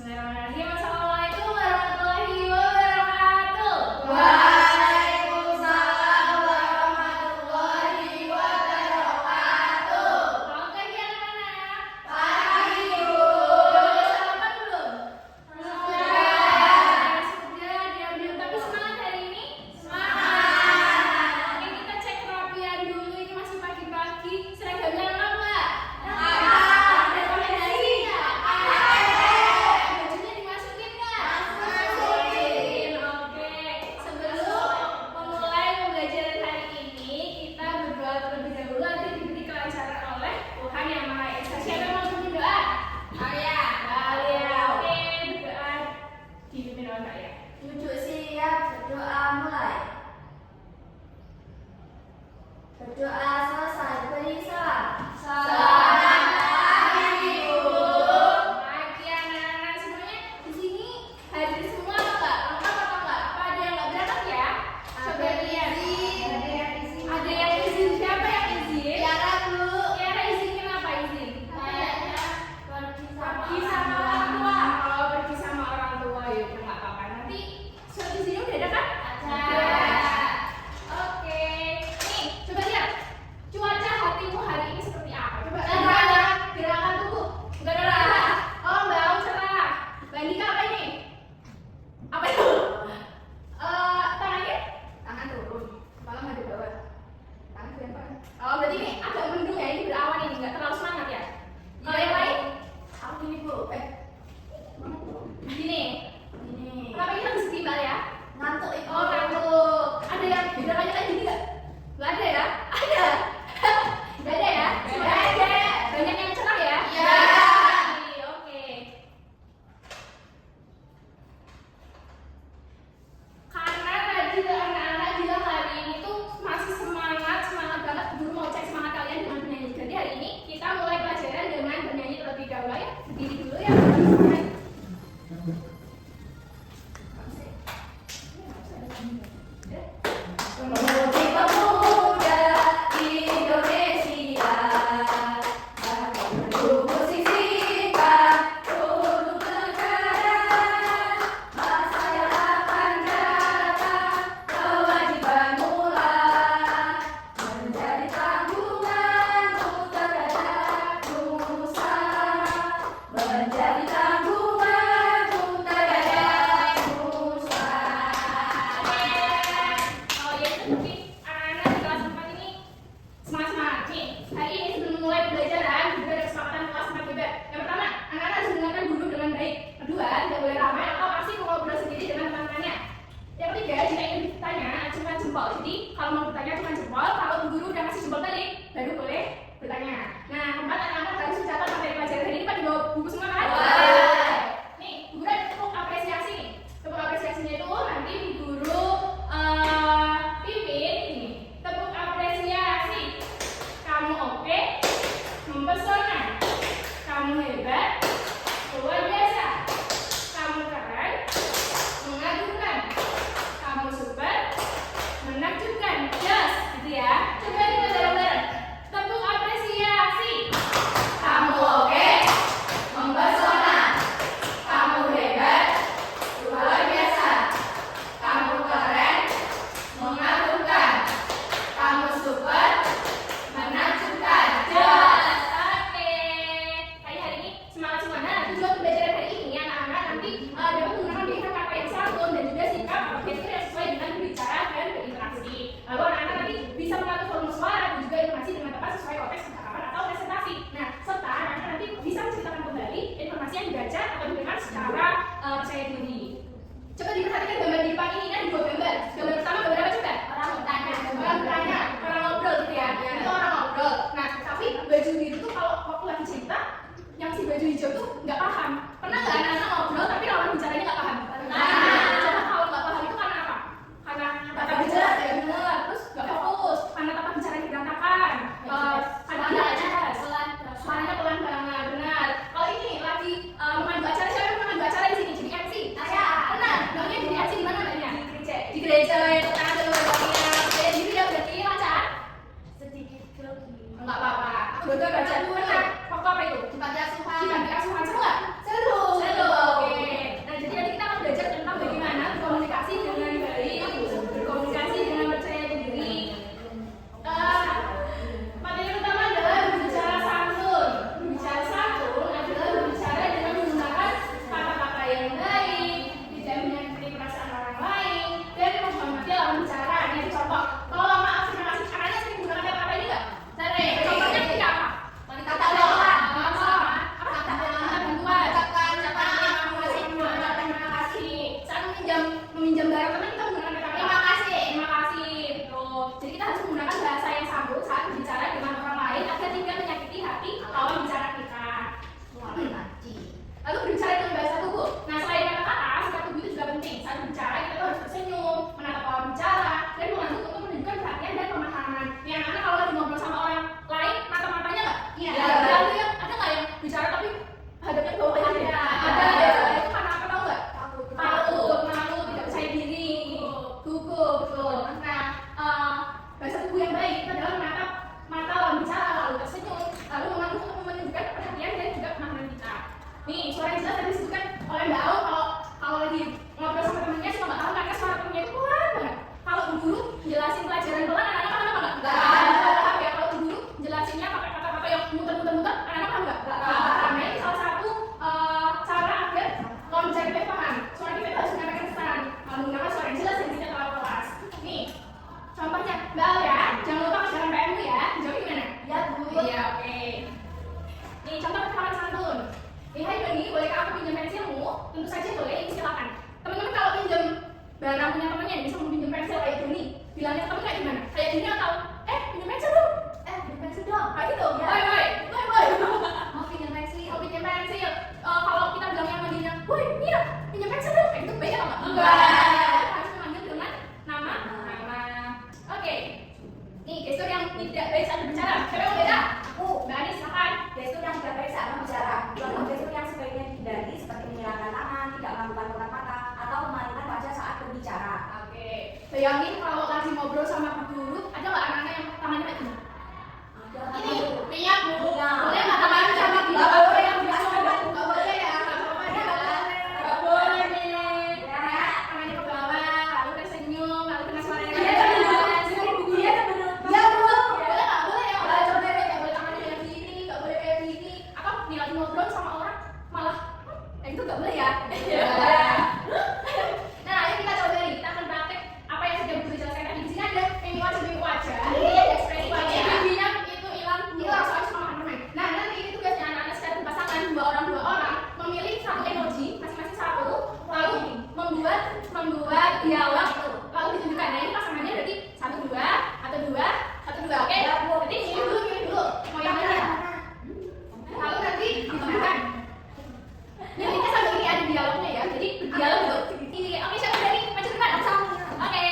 Bismillahirrahmanirrahim. Assalamualaikum warahmatullahi wabarakatuh. Waalaikumsalam warahmatullahi wabarakatuh. Selamat pagi anak-anak. Pagi, Bu. Udah sarapan belum? Sudah. Sudah, diam-diam tapi semangat hari ini? Semangat. Oke, kita cek kerapian dulu. Ini masih pagi-pagi. Seragamnya lengkap nggak? Lengkap. Ada pakai dasi nggak? Bajunya dimasukin nggak? Masukin. Oke. Sebelum memulai pembelajaran hari ini, kita berdoa terlebih dahulu agar diberi kelancaran oleh Tuhan Yang Maha Esa. Siapa yang mau berdoa? Alia. Alia. Oke, berdoa dipimpin oleh Kak Ya. Duduk siap, berdoa mulai. Berdoa selesai, beri salam. Selamat pagi, Bu. Pagi anak-anak semuanya di sini hadir semua atau enggak? Lengkap atau enggak? Apa ada yang enggak berangkat ya? Coba lihat. Ada yang izin. Siapa yang izin? Tiara, Bu. Tiara izin kenapa izin? Kayaknya Pergi sama orang tua. Kalau pergi sama orang tua ya udah nggak apa-apa. Nanti surat izinnya udah ada kan? Ada. Oke. Nih, coba lihat. Cuaca hatimu hari ini seperti apa? Coba Cerah. gerakan tubuh. Enggak ada cerah. Oh, bau cerah. Mbak Andika apa ini? Apa itu? Tangannya? Tangan turun. Kepala nggak di bawah. Tangan ke depan. Oh, berarti ini agak mendung ya. Ini berawan ini, nggak terlalu semangat ya. Kalau yang lain? Aku ini, Bu. Gini. Ini. Kenapa ini harus setimbal ya? Ngantuk itu. Oh, ngantuk. Ada yang gerakannya kayak gini nggak? Nggak ada ya? Ada. Nggak ada ya? Nggak ada. Banyak yang cerah ya? Iya. Oke. Karena tadi anak-anak bilang hari ini tuh masih semangat banget. Guru mau cek semangat kalian dengan bernyanyi. Jadi hari ini kita mulai pelajaran dengan bernyanyi terlebih dahulu ya. Berdiri dulu ya. Memuji pemuda Indonesia, untuk musisikan untuk negara, masa yang akan datang, kewajiban mula menjadi tanggungan untuk terhadap nusa, menjadi Nih, suara yang jelas tadi disebutkan oleh Mbak Aul kalau lagi ngobrol sama temennya suka nggak tahu karena suara temennya itu pelan banget. Kalau guru jelasin pelajaran pelan, anak-anak paham apa nggak? Paham ya. Kalau guru jelasinnya pakai kata-kata yang muter-muter, anak-anak paham nggak? Paham. Nah, ini salah satu cara agar konsepnya paham. Suara kita itu harus menyampaikan pesan menggunakan suara yang jelas dan tidak terlalu keras. Nih, contohnya Mbak Aul ya, jangan lupa ajaran PM-mu ya. Dijawab gimana? Ya, Bu. Iya, oke. Nih, contoh perkenalan santun. Hai Doni, bolehkah aku pinjam pensilmu? Tentu saja boleh, silakan. Teman-teman kalau pinjam barang punya temannya, bisa mau pinjam pensil kayak Doni. Bilangnya temen kayak gimana? Kayak Doni atau pinjam pensil dong? Pinjam pensil dong. Kayak gitu. Ya. Woi. Mau pinjam pensil. Mau pinjam pensil. Kalau kita bilangnya sama dia, woi Mira, pinjam pensil dong. Kayak gitu baik atau enggak? Enggak. Harus memanggil dengan nama. Oke. Nih, gestur yang tidak baik saat berbicara. Siapa yang mau beda? Aku. Mbak Anis, silakan. Gestur yang tidak baik saat berbicara. Contoh gestur yang sebaiknya dihindari seperti menyerahkan tangan, tidak melakukan kontak mata, atau memalingkan wajah saat berbicara. Oke. Bayangin kalau lagi ngobrol sama Pak Guru, ada nggak anak-anak yang tangannya kayak gini? Ini minyak Bu. Boleh nggak tangannya sama dia? Nggak boleh yang biasa. Nggak boleh ya. Nggak boleh nih. Ya, tangannya ke bawah, lalu tersenyum, lalu kena suara yang Iya, Bu. boleh nggak? Boleh ya. Nggak boleh tangannya kayak gini, nggak boleh kayak gini. Apa nih lagi ngobrol sama orang malah kayak gitu nggak boleh ya? Nah, ayo kita coba nih. Kita akan praktek apa yang sudah Guru jelaskan tadi. Di sini ada mimik wajah, ini ada ekspresi wajah. Giginya itu hilang soalnya sama teman-teman. Nah, nanti ini tugasnya anak-anak secara berpasangan dua orang memilih satu emoji masing-masing satu, lalu membuat dialog, lalu ditunjukkan. Nah, ini pasangannya berarti satu dua. Oke? Jadi milih dulu. Mau yang mana? Lalu nanti ditunjukkan. Ini kita sambil ini ada dialognya ya. Jadi dialog dulu. Oke, siapa dari maju depan? Oke.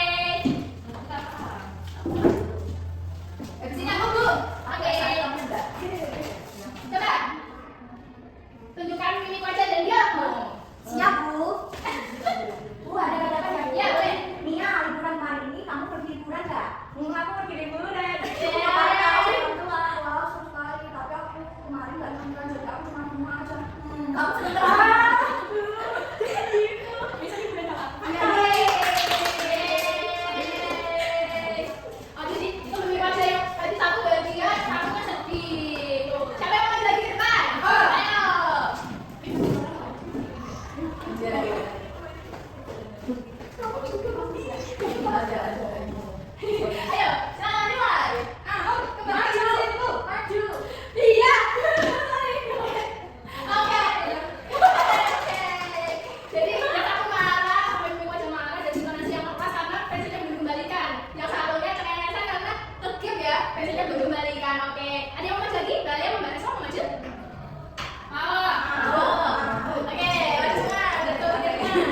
Habis ini aku Bu. Oke. Coba. Tunjukkan mimik wajah dan dialog. Siap, Bu. Bu, ada kata-kata ya? Ya, boleh. Mia, liburan kemarin ini kamu pergi liburan nggak? Aku pergi liburan. Orang tua, wah seru sekali. Tapi aku kemarin nggak nonton juga, aku cuma di rumah aja. Kamu seneng banget. Bisa liburan sama aku. Oh, jadi itu mimik wajah yang tadi satu bahagia, satunya sedih. Tuh. Siapa yang mau maju lagi ke depan? Ayo. Ayo, silakan dimulai. Maju. Iya. Oke. Jadi yang satu marah, sampai mimik wajah marah dan intonasi yang lepas karena pensilnya belum dikembalikan. Yang satunya cengengesan karena kegep ya, pensilnya belum dikembalikan. Oke. Ada yang mau maju lagi? Mbak Lia mau mbak Nesa mau maju? Mau. Oke, maju semua. Betul, betul.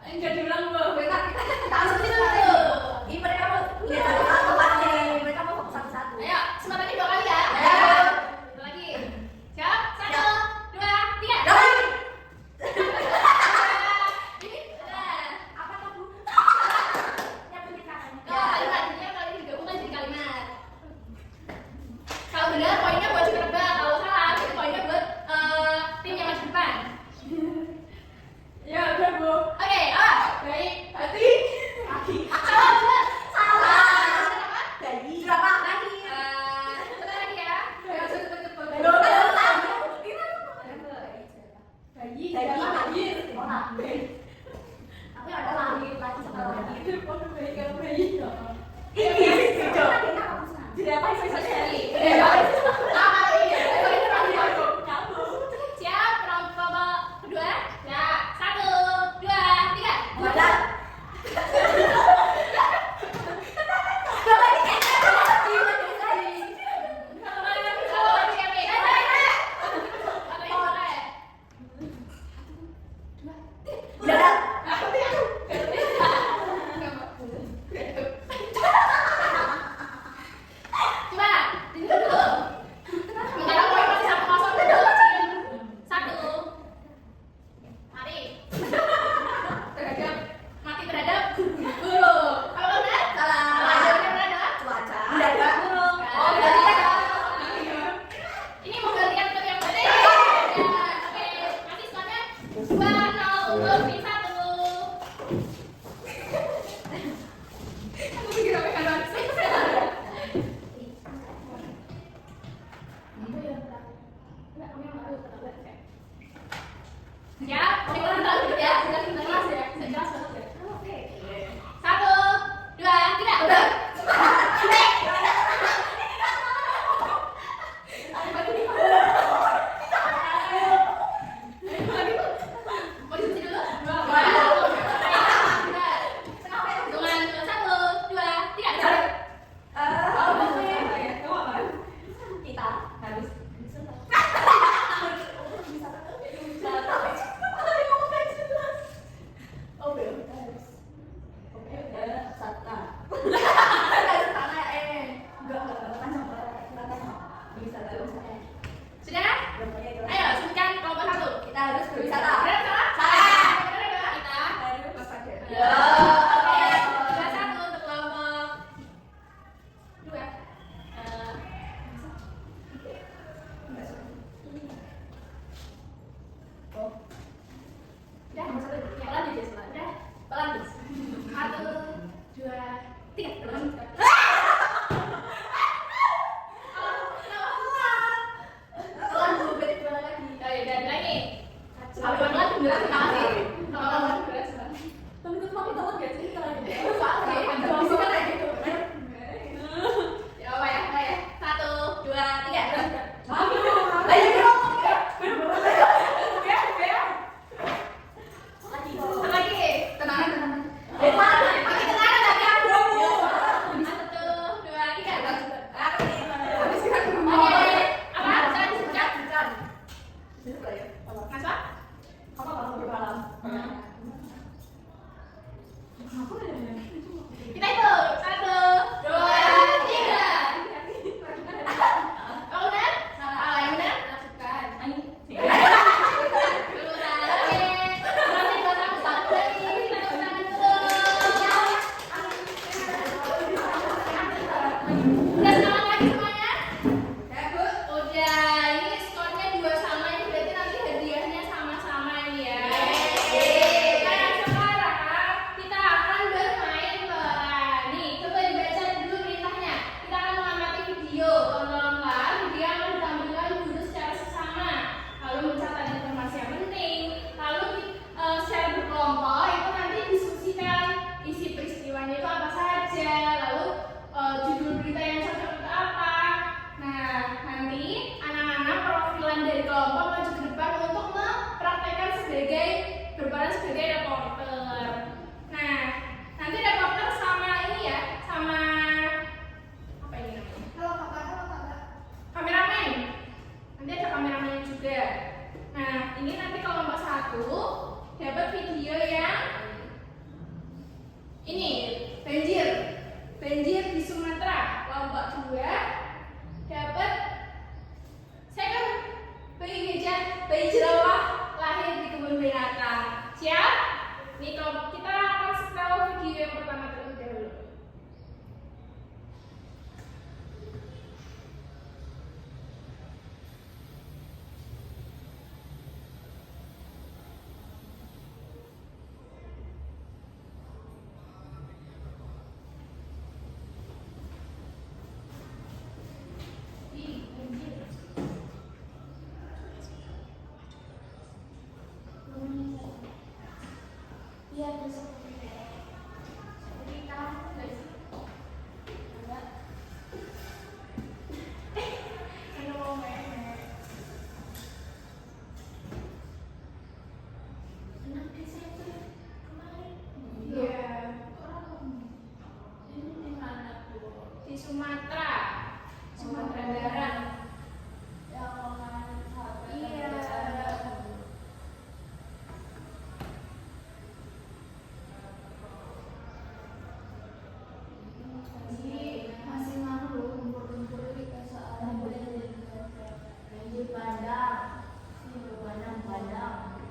Enggak diulang Bu. Mereka kita harus dulu. Ini mereka mau lihat satu nih. Mereka mau fokus satu-satu. Ayo, semangatnya 2 kali ya. Ayo. Satu lagi. Siap? 1, 2, 3. Dapat. Ini udah. Apa tuh Bu? Nyabutin katanya. Kalimat, dia kali ini digabungkan jadi kalimat. Kalau benar poinnya buat juga rebah, kalau salah itu poinnya buat tim yang maju depan. Ya udah Bu. Oke, baik. Hati. Salah benar. Salah. Benar apa? Gaji. Berapa lagi? Sebentar lagi ya. Cepet-cepet. Belum ada. Gaji. Gaji. Oh, lahir. Tapi ada lahir lagi setelah lahir. Ini jadi apa sih sekali? Siap, kelompok kedua. Ya, 1, 2, 3. Wadah. Coba, tunjuk dulu. Sementara poin masih 1-0 dulu. 1. Mari. Beradab. Mati beradab. Guru. Apa benar? Salah. Jawabannya benar adalah Cuaca. burung. Oh, berarti kan. Ini mau gantian untuk yang mana? Ya, oke. Masih skornya 2-0 untuk tim 1. Aku pikir apa kan masih. Ya, ini kan udah gitu ya, sudah jelas ya, sudah jelas banget ya. Oke. 1, 2, 3, udah. Mau dicuci dulu? Hitungan 1, 2, 3, udah. Kita harus Sudah? Ayo, sebutkan kelompok 1. kita harus berwisata. Benar salah? Salah. Benar adalah kita. Ya. Oke, 2-1 untuk kelompok 2. Udah, nomor 1. Ya, pelan aja, pelan. Udah, pelan terus. 1, 2, 3. Pelan. Pelan dulu, berarti gimana lagi? Oh, ya udah, lagi. Kalau pelan beneran kasih. Kalau pelan beneran. Tapi itu makin takut gak sih kalau gitu? Ya apa ya? 1, 2, 3. Lagi. Tenang. Makin tenang lagi aku. 1, 2, 3. Oke. Apa? Jangan disebutkan. Mas, Pak? Apa kalau bermalam? Apa? Iya, terus jadi kamu nggak sih? Enggak. Kan mau memek. Enak di situ kemarin. Iya. Ini di mana tuh? Di Sumatera. Sumatera Barat. Yang iya. Masih malu kumpul-kumpul di soal lanjut padang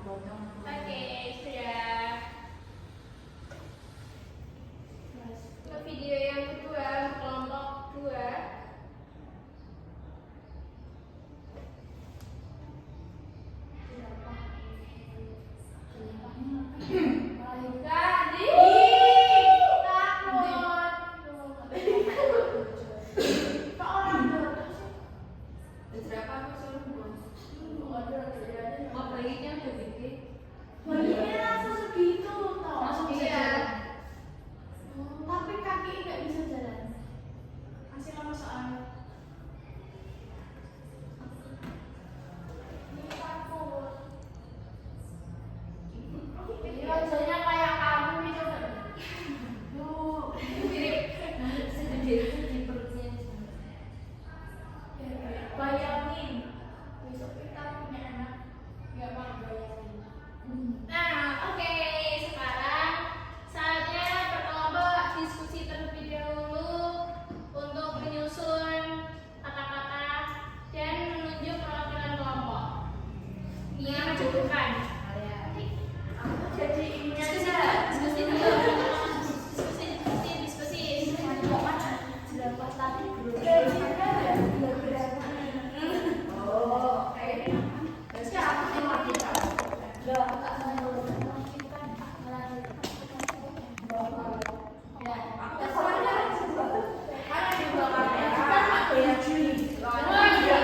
potong. Oke, sudah. Ke video yang kedua, kelompok 2. Wajahnya kayak kamu gitu. Bayangin besok kita punya anak, nggak mau bayangin. Nah, oke, sekarang saatnya berkelompok diskusi terlebih dahulu untuk menyusun kata-kata dan menunjuk perwakilan kelompok. Ini menunjukkan. Jadi ini Diskusi dulu. Diskusi. Jelas tadi belum. Oh, kayak ini. Berarti aku yang lagi kan. Loh, aku tak sama dulu. Ya, aku tak sama dia. Karena di belakang kan aku yang Juli. Oh iya.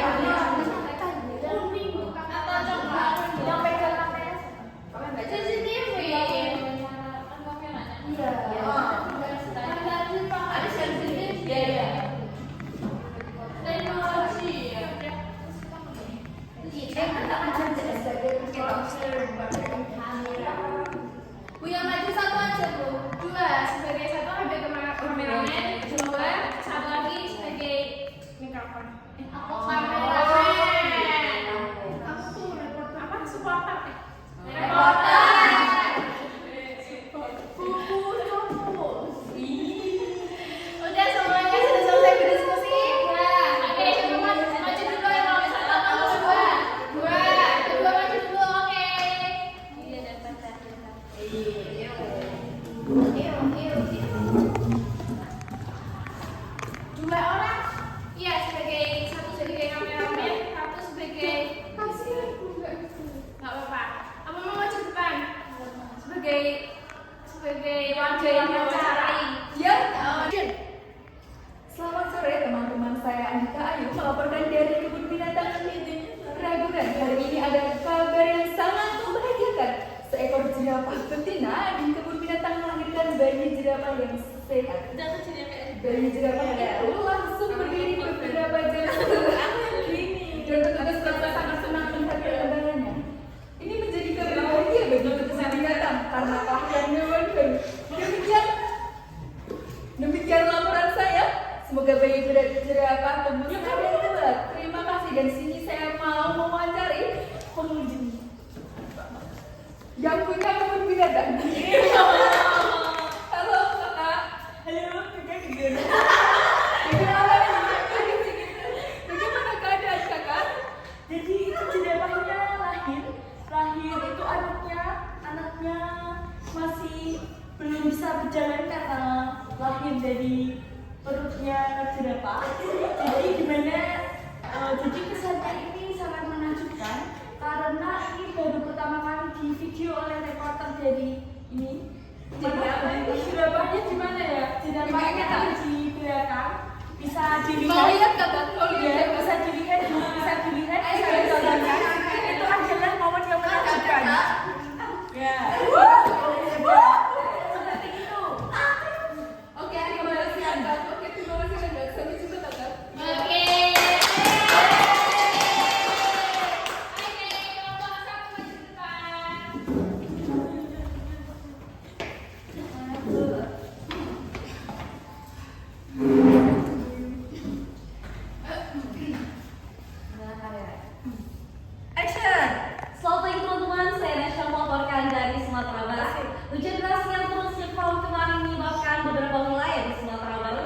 Kuning bukan Atau coklat. yang pegang kamera. Kamu baca CCTV. Kan kameranya. Iya. Ada sensitif. Iya. Teknologi. Bu yang maju satu aja Bu. 2 sebagai satu ambil kameramen. 2 satu lagi sebagai mikrofon. Aku kameramen. Aku tuh reporter apa? Supporter. Reporter. Udah semuanya sudah selesai berdiskusi? Ya. Oke, coba maju dulu yang nomor 1 atau nomor 2? 2. Kedua maju dulu, oke. Iya, dan baca. Dua orang? Iya, satu sebagai kameramen, satu sebagai nggak apa-apa. Apa mau maju depan? Sebagai warga yang wawancarai. Ya, selamat sore teman-teman, saya Andika Ayu melaporkan dari kebun binatang Ragunan. Hari ini ada kabar yang sangat membahagiakan. Seekor jerapah betina di kebun binatang melahirkan bayi jerapah yang sehat. Bayi jerapah itu langsung berdiri beberapa jam setelah ini dan petugas merasa sangat senang melihat perkembangannya. Ini menjadi kabar bahagia bagi kebun binatang karena kelahirannya baru. Demikian laporan saya. Semoga bayi jerapah tumbuh sehat dan kuat. Terima kasih, dan sini saya mau mewawancari pengunjung yang punya kebun binatang. Halo kakak. Halo kakak. Bagaimana keadaan kakak? Jadi itu jerapahnya lahir itu anaknya masih belum bisa berjalan karena lahir dari perutnya jerapah. Jadi gimana? Jadi kesannya ini sangat menakjubkan karena ini baru pertama kali di video oleh reporter dari ini. Jadi jerapahnya di mana ya? Jerapahnya di belakang. Bisa dilihat. Mau lihat kakak? Ya, bisa dilihat. Bisa ditontonkan. Itu adalah momen yang menakjubkan. Ya. beberapa wilayah di Sumatera Barat.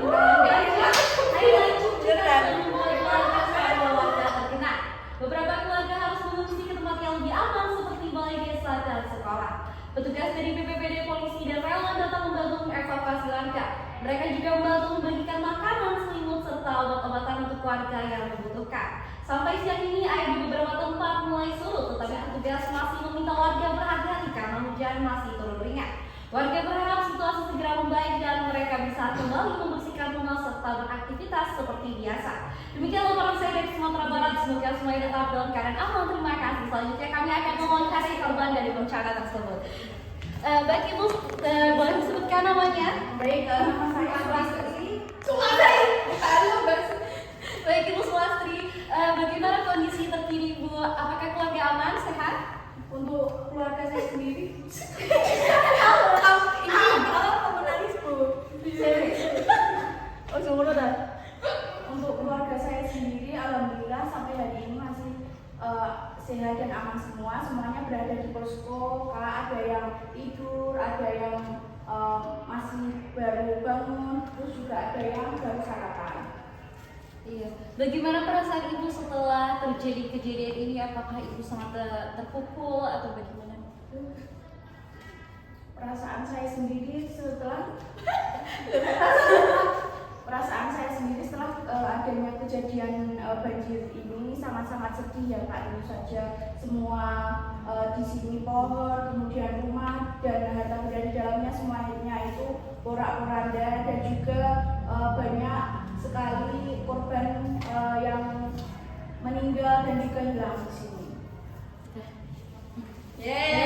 Ayo lanjut kita memulai keluarga seorang warga terkena. Beberapa keluarga harus mengungsi ke tempat yang lebih aman seperti balai desa dan sekolah. Petugas dari BPBD, polisi, dan relawan datang membantu mengevakuasi warga. Mereka juga membantu membagikan makanan, selimut, serta obat-obatan untuk warga yang membutuhkan. Sampai siang ini air di beberapa tempat mulai surut, tetapi petugas masih meminta warga berhati-hati karena hujan masih turun ringan. Warga berharap situasi segera membaik dan mereka bisa kembali membersihkan rumah serta beraktivitas seperti biasa. Demikian laporan saya dari Sumatera Barat. Semoga semuanya tetap dalam keadaan aman. Terima kasih. Selanjutnya kami akan mewawancari korban dari bencana tersebut. Baik Ibu, boleh disebutkan namanya? Baik, nama saya Sulastri. Baik Ibu Sulastri, bagaimana kondisi terkini Bu? Apakah keluarga aman, sehat? Untuk keluarga saya sendiri, Kamu nangis Bu. Oh semuanya dah. untuk keluarga saya sendiri, alhamdulillah sampai hari ini masih sehat dan aman semua. Semuanya berada di posko. Kak, ada yang tidur, ada yang masih baru bangun, terus juga ada yang baru sarapan. Iya. Bagaimana perasaan Ibu setelah terjadi kejadian ini? Apakah Ibu sangat terpukul atau bagaimana? Perasaan saya sendiri setelah adanya kejadian banjir ini sangat-sangat sedih ya Kak. Tentu saja semua di sini pohon, kemudian rumah dan harta benda di dalamnya semuanya itu porak-poranda dan juga banyak sekali korban yang meninggal dan juga hilang di sini. Yeay.